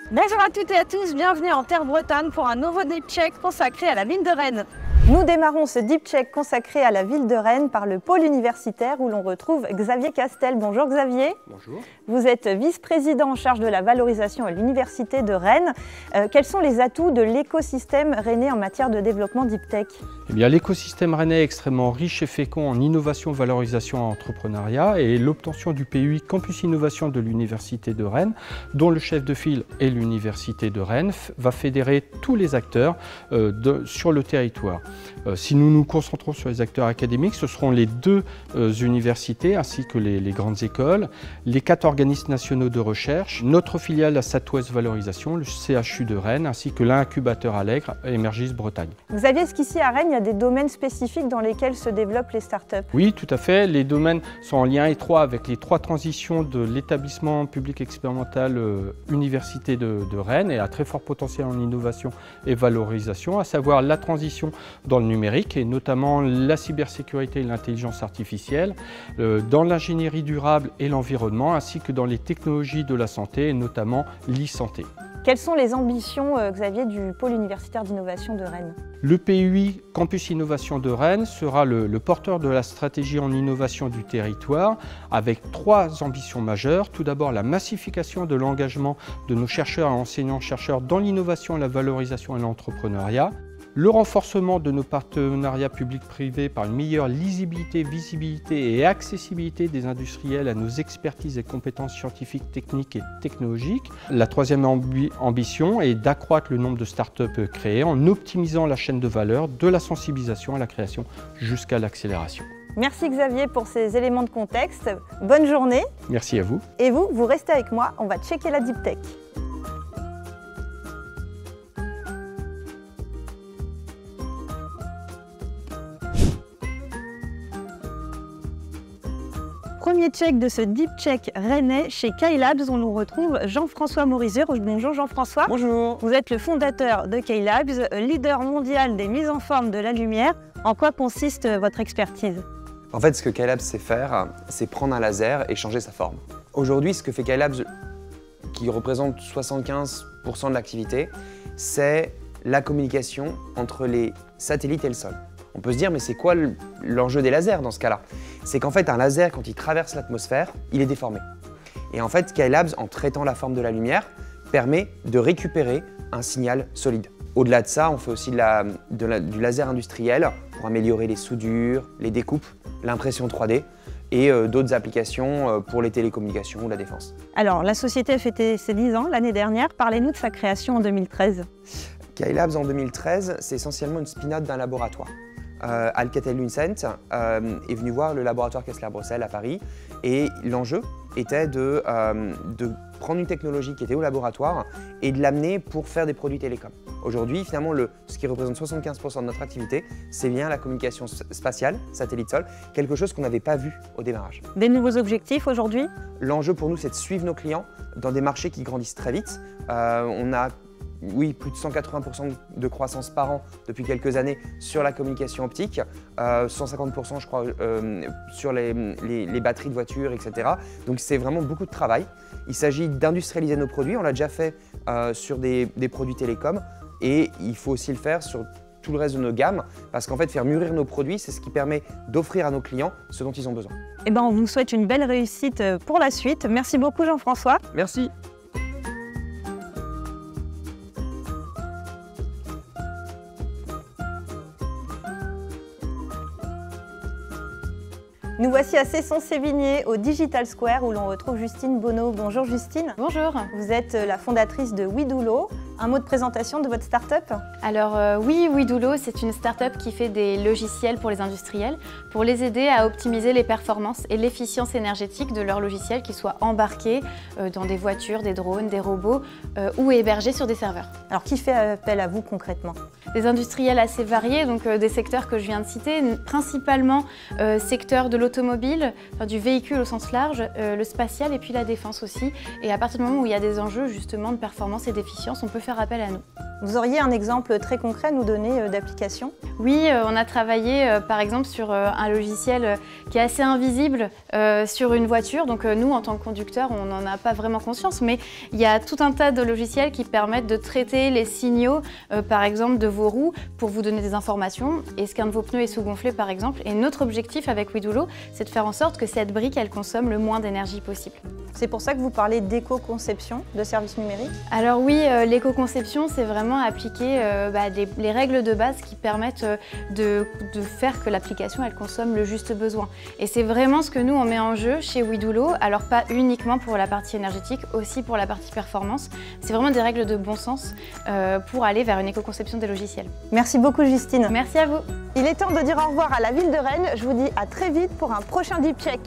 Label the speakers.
Speaker 1: Bonjour à toutes et à tous, bienvenue en Terre Bretonne pour un nouveau Deep Check consacré à la ville de Rennes.
Speaker 2: Nous démarrons ce Deep Check consacré à la ville de Rennes par le pôle universitaire où l'on retrouve Xavier Castel. Bonjour Xavier.
Speaker 3: Bonjour.
Speaker 2: Vous êtes vice-président en charge de la valorisation à l'université de Rennes. Quels sont les atouts de l'écosystème rennais en matière de développement Deep Tech?
Speaker 3: Eh bien, l'écosystème rennais est extrêmement riche et fécond en innovation, valorisation et entrepreneuriat, et l'obtention du PUI Campus Innovation de l'université de Rennes, dont le chef de file est l'université de Rennes, va fédérer tous les acteurs sur le territoire. Si nous nous concentrons sur les acteurs académiques, ce seront les deux universités ainsi que les grandes écoles, les 4 organismes nationaux de recherche, notre filiale la Southwest Valorisation, le CHU de Rennes, ainsi que l'incubateur Allègre Emergis Bretagne.
Speaker 2: Xavier, est-ce qu'ici à Rennes, il y a des domaines spécifiques dans lesquels se développent les startups?
Speaker 3: Oui, tout à fait. Les domaines sont en lien étroit avec les 3 transitions de l'établissement public expérimental Université de Rennes et à très fort potentiel en innovation et valorisation, à savoir la transition dans le numérique et notamment la cybersécurité et l'intelligence artificielle, dans l'ingénierie durable et l'environnement, ainsi que dans les technologies de la santé et notamment l'e-santé.
Speaker 2: Quelles sont les ambitions, Xavier, du pôle universitaire d'innovation de Rennes?
Speaker 3: Le PUI Campus Innovation de Rennes sera le porteur de la stratégie en innovation du territoire avec 3 ambitions majeures. Tout d'abord, la massification de l'engagement de nos chercheurs et enseignants-chercheurs dans l'innovation, la valorisation et l'entrepreneuriat. Le renforcement de nos partenariats publics-privés par une meilleure lisibilité, visibilité et accessibilité des industriels à nos expertises et compétences scientifiques, techniques et technologiques. La 3e ambition est d'accroître le nombre de startups créées en optimisant la chaîne de valeur de la sensibilisation à la création jusqu'à l'accélération.
Speaker 2: Merci Xavier pour ces éléments de contexte. Bonne journée.
Speaker 3: Merci à vous.
Speaker 2: Et vous restez avec moi, on va checker la Deep Tech.
Speaker 1: Premier check de ce Deep Check rennais chez K-Labs où l'on retrouve Jean-François Morizet. Bonjour Jean-François.
Speaker 4: Bonjour.
Speaker 1: Vous êtes le fondateur de K-Labs, leader mondial des mises en forme de la lumière. En quoi consiste votre expertise?
Speaker 4: En fait, ce que K-Labs sait faire, c'est prendre un laser et changer sa forme. Aujourd'hui, ce que fait K-Labs, qui représente 75% de l'activité, c'est la communication entre les satellites et le sol. On peut se dire, mais c'est quoi l'enjeu des lasers dans ce cas-là? C'est qu'en fait, un laser, quand il traverse l'atmosphère, il est déformé. Et en fait, K-Labs, en traitant la forme de la lumière, permet de récupérer un signal solide. Au-delà de ça, on fait aussi du laser industriel pour améliorer les soudures, les découpes, l'impression 3D et d'autres applications pour les télécommunications ou la défense.
Speaker 1: Alors, la société a fêté ses 10 ans l'année dernière. Parlez-nous de sa création en 2013.
Speaker 4: K-Labs, en 2013, c'est essentiellement une spin-off d'un laboratoire. Alcatel-Lucent est venu voir le laboratoire Kessler-Bruxelles à Paris et l'enjeu était de prendre une technologie qui était au laboratoire et de l'amener pour faire des produits télécoms. Aujourd'hui, finalement, ce qui représente 75% de notre activité, c'est bien la communication spatiale, satellite-sol, quelque chose qu'on n'avait pas vu au démarrage.
Speaker 1: Des nouveaux objectifs aujourd'hui?
Speaker 4: L'enjeu pour nous, c'est de suivre nos clients dans des marchés qui grandissent très vite. On a plus de 180% de croissance par an depuis quelques années sur la communication optique, 150% je crois sur les batteries de voitures, etc. Donc c'est vraiment beaucoup de travail. Il s'agit d'industrialiser nos produits, on l'a déjà fait sur des produits télécoms et il faut aussi le faire sur tout le reste de nos gammes parce qu'en fait faire mûrir nos produits, c'est ce qui permet d'offrir à nos clients ce dont ils ont besoin.
Speaker 1: Eh ben, on vous souhaite une belle réussite pour la suite. Merci beaucoup Jean-François.
Speaker 4: Merci.
Speaker 2: Nous voici à Cesson-Sévigné, au Digital Square, où l'on retrouve Justine Bonneau. Bonjour Justine.
Speaker 5: Bonjour.
Speaker 2: Vous êtes la fondatrice de Widulo. Un mot de présentation de votre start-up?
Speaker 5: Alors oui, Widulo, c'est une start-up qui fait des logiciels pour les industriels, pour les aider à optimiser les performances et l'efficience énergétique de leurs logiciels, qui soient embarqués dans des voitures, des drones, des robots ou hébergés sur des serveurs.
Speaker 2: Alors qui fait appel à vous concrètement?
Speaker 5: Des industriels assez variés, donc des secteurs que je viens de citer, principalement secteur de l'automobile, du véhicule au sens large, le spatial et puis la défense aussi. Et à partir du moment où il y a des enjeux justement de performance et d'efficience, on peut faire appel à nous.
Speaker 2: Vous auriez un exemple très concret à nous donner d'application?
Speaker 5: Oui, on a travaillé par exemple sur un logiciel qui est assez invisible sur une voiture. Donc nous, en tant que conducteurs, on n'en a pas vraiment conscience, mais il y a tout un tas de logiciels qui permettent de traiter les signaux, par exemple, de vos roues pour vous donner des informations. Est-ce qu'un de vos pneus est sous-gonflé, par exemple? Et notre objectif avec WeDoLo, c'est de faire en sorte que cette brique, elle consomme le moins d'énergie possible.
Speaker 2: C'est pour ça que vous parlez d'éco-conception de services numériques?
Speaker 5: Alors oui, l'éco-conception, c'est vraiment appliquer les règles de base qui permettent de faire que l'application elle consomme le juste besoin. Et c'est vraiment ce que nous on met en jeu chez WeDoLo, alors pas uniquement pour la partie énergétique, aussi pour la partie performance. C'est vraiment des règles de bon sens pour aller vers une éco-conception des logiciels.
Speaker 2: Merci beaucoup Justine.
Speaker 5: Merci à vous.
Speaker 2: Il est temps de dire au revoir à la ville de Rennes. Je vous dis à très vite pour un prochain Deep Check.